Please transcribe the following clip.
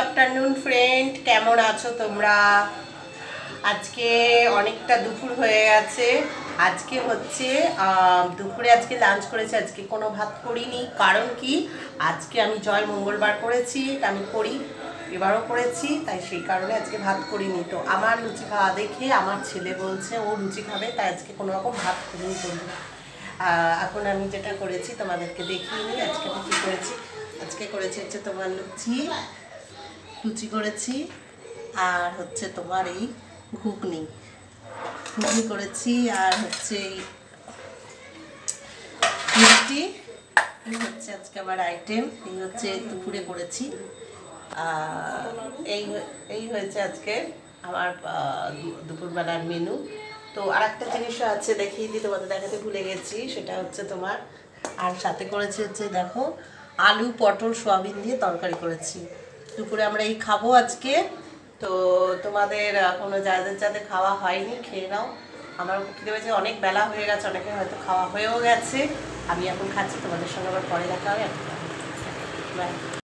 Afternoon friend, কেমন আছো তোমরা? আজকে অনেকটা দুপুর হয়ে গেছে। আজকে হচ্ছে দুপুরে আজকে লাঞ্চ করেছি। আজকে কোনো ভাত করিনি, কারণ কি আজকে আমি জয় মঙ্গলবার করেছি, আমি করি, এবারও করেছি, তাই সেই কারণে আজকে ভাত করিনি। তো আমার লুচি খাওয়া দেখে আমার ছেলে বলছে ও লুচি খাবে, তাই আজকে কোনো রকম ভাত করিনি করবো। এখন আমি যেটা করেছি তোমাদেরকে দেখিয়ে নিই। আজকে আমি কী করেছি, আজকে করেছি হচ্ছে তোমার লুচি করেছি, আর হচ্ছে তোমার এই ঘুগনি করেছি, আর হচ্ছে মিষ্টি। এই হচ্ছে আজকে আমার আইটেম, এই হচ্ছে দুপুরে করেছি। এই হয়েছে আজকে আমার দুপুরবেলার মেনু। তো আর একটা জিনিসও আছে, দেখিয়ে দিই, তোমাদের দেখাতে ভুলে গেছি, সেটা হচ্ছে তোমার আর সাথে করেছি হচ্ছে দেখো আলু পটল সোয়াবিন দিয়ে তরকারি করেছি। দুপুরে আমরা এই খাবো আজকে। তো তোমাদের কোনো যাদের খাওয়া হয়নি খেয়ে নাও। আমার খেতে পেয়েছে, অনেক বেলা হয়ে গেছে, অনেকে হয়তো খাওয়া হয়েও গেছে। আমি এখন খাচ্ছি, তোমাদের সঙ্গে আবার পরে দেখা হবে। বাই।